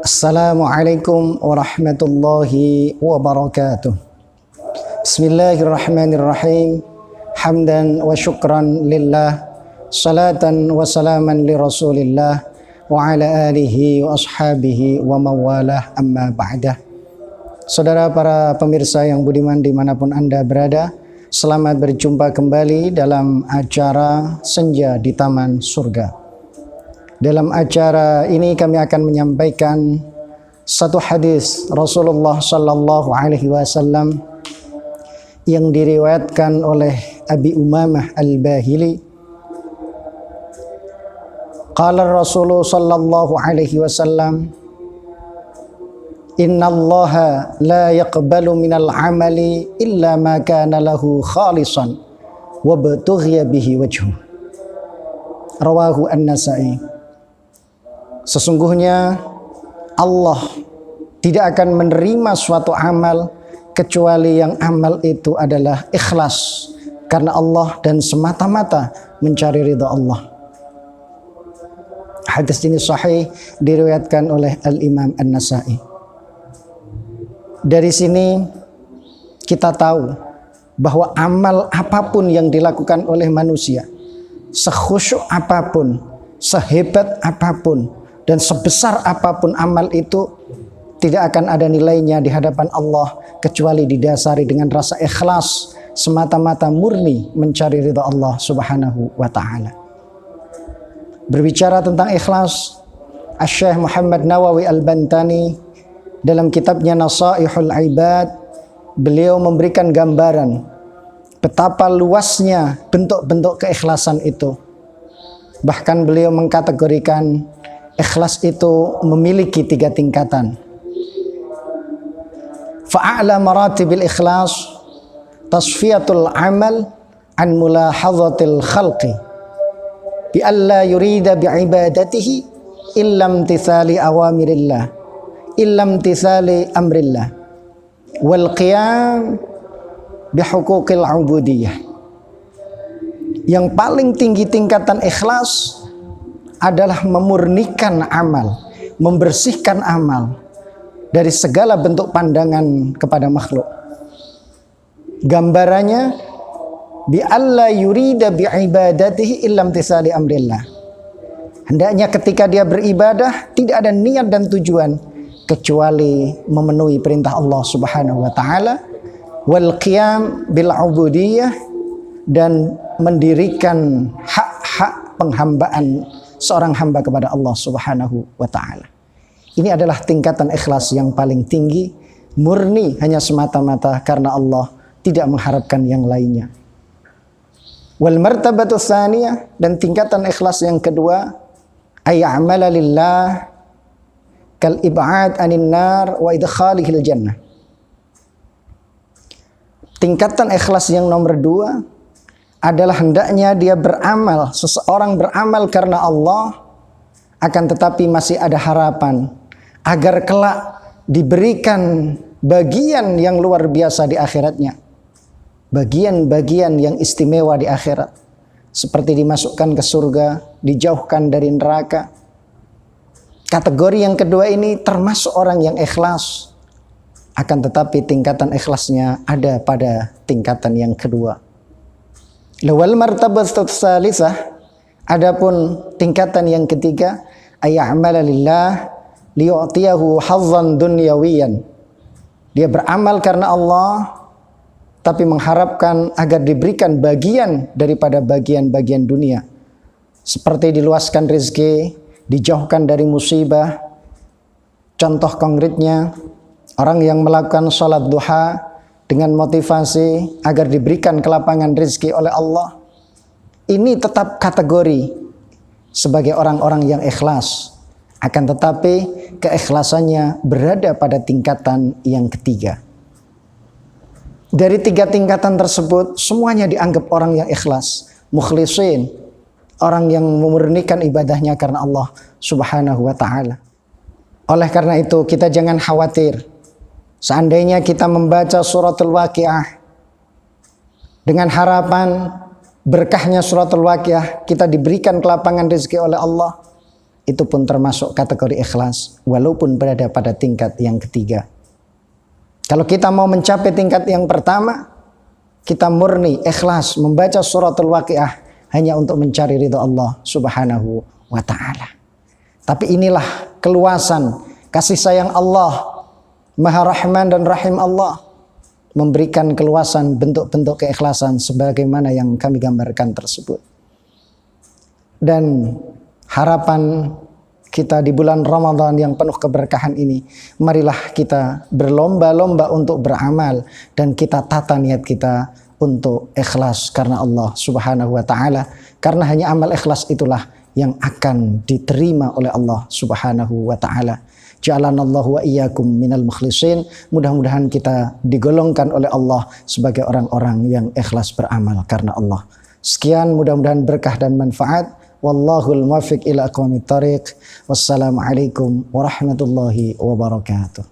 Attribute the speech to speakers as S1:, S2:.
S1: Assalamualaikum warahmatullahi wabarakatuh. Bismillahirrahmanirrahim. Hamdan wa syukran lillah, salatan wa salaman li rasulillah wa ala alihi wa ashabihi wa mawalah, amma ba'dah. Saudara para pemirsa yang budiman dimanapun Anda berada, selamat berjumpa kembali dalam acara Senja di Taman Surga. Dalam acara ini kami akan menyampaikan satu hadis Rasulullah sallallahu alaihi wasallam yang diriwayatkan oleh Abi Umamah Al-Bahili. Qala Rasulullah sallallahu alaihi wasallam, innallaha la yaqbalu minal amali illa ma kana lahu khalisan wa batughiya bihi wajhu. Rawahu An-Nasa'i. Sesungguhnya Allah tidak akan menerima suatu amal kecuali yang amal itu adalah ikhlas karena Allah dan semata-mata mencari ridha Allah. Hadis ini sahih diriwayatkan oleh Al-Imam An-Nasa'i. Dari sini kita tahu bahwa amal apapun yang dilakukan oleh manusia, sekhusyuk apapun, sehebat apapun, dan sebesar apapun amal itu, tidak akan ada nilainya di hadapan Allah kecuali didasari dengan rasa ikhlas, semata-mata murni mencari ridha Allah subhanahu wa ta'ala. Berbicara tentang ikhlas, Asy-Syaikh Muhammad Nawawi Al-Bantani dalam kitabnya Nasaihul Ibad, beliau memberikan gambaran betapa luasnya bentuk-bentuk keikhlasan itu. Bahkan beliau mengkategorikan ikhlas itu memiliki 3 tingkatan. Fa'a'la maratibil ikhlas tasfiyatul amal an mulahadhatil khalqi bi alla yurida bi ibadatihi illam tithali awamirillah illam tithali amrillah wal qiyam bi huquqil ubudiyah. Yang paling tinggi tingkatan ikhlas adalah memurnikan amal, membersihkan amal dari segala bentuk pandangan kepada makhluk. Gambarannya bi alla yurida bi ibadatihi illam tisali amrillah. Hendaknya ketika dia beribadah tidak ada niat dan tujuan kecuali memenuhi perintah Allah Subhanahu wa taala, wal qiyam bil ubudiyah, dan mendirikan hak-hak penghambaan seorang hamba kepada Allah Subhanahu wa ta'ala. Ini adalah tingkatan ikhlas yang paling tinggi, murni hanya semata-mata karena Allah, tidak mengharapkan yang lainnya. Wal martabatu tsaniyah, dan tingkatan ikhlas yang kedua, ayya'mala lillah kal ib'ad anin nar wa idkhalihil jannah. Tingkatan ikhlas yang nomor 2 adalah hendaknya dia beramal, seseorang beramal karena Allah, akan tetapi masih ada harapan agar kelak diberikan bagian yang luar biasa di akhiratnya, bagian-bagian yang istimewa di akhirat, seperti dimasukkan ke surga, dijauhkan dari neraka. Kategori yang kedua ini termasuk orang yang ikhlas, akan tetapi tingkatan ikhlasnya ada pada tingkatan yang kedua. Lawal martabatus tsalisah, adapun tingkatan yang ketiga, ayya'mala lillah liyu'tiyahu hazzan dunyawiyan. Dia beramal karena Allah tapi mengharapkan agar diberikan bagian daripada bagian-bagian dunia, seperti diluaskan rezeki, dijauhkan dari musibah. Contoh konkretnya, orang yang melakukan salat duha dengan motivasi agar diberikan kelapangan rezeki oleh Allah, ini tetap kategori sebagai orang-orang yang ikhlas. Akan tetapi keikhlasannya berada pada tingkatan yang ketiga. Dari 3 tingkatan tersebut, semuanya dianggap orang yang ikhlas, mukhlisin, orang yang memurnikan ibadahnya karena Allah Subhanahu wa ta'ala. Oleh karena itu kita jangan khawatir. Seandainya kita membaca suratul Waqiah dengan harapan berkahnya suratul Waqiah kita diberikan kelapangan rezeki oleh Allah, itu pun termasuk kategori ikhlas walaupun berada pada tingkat yang ketiga. Kalau kita mau mencapai tingkat yang pertama, kita murni ikhlas membaca suratul Waqiah hanya untuk mencari ridha Allah Subhanahu wa taala. Tapi inilah keluasan kasih sayang Allah, Maha Rahman dan Rahim Allah, memberikan keluasan bentuk-bentuk keikhlasan sebagaimana yang kami gambarkan tersebut. Dan harapan kita di bulan Ramadan yang penuh keberkahan ini, marilah kita berlomba-lomba untuk beramal dan kita tata niat kita untuk ikhlas karena Allah Subhanahu wa taala, karena hanya amal ikhlas itulah yang akan diterima oleh Allah Subhanahu wa taala. Ja'alanallahu wa iyyakum minal mukhlisin. Mudah-mudahan kita digolongkan oleh Allah sebagai orang-orang yang ikhlas beramal karena Allah. Sekian, mudah-mudahan berkah dan manfaat. Wallahul muwaffiq ila aqwamit thariq. Wassalamualaikum warahmatullahi wabarakatuh.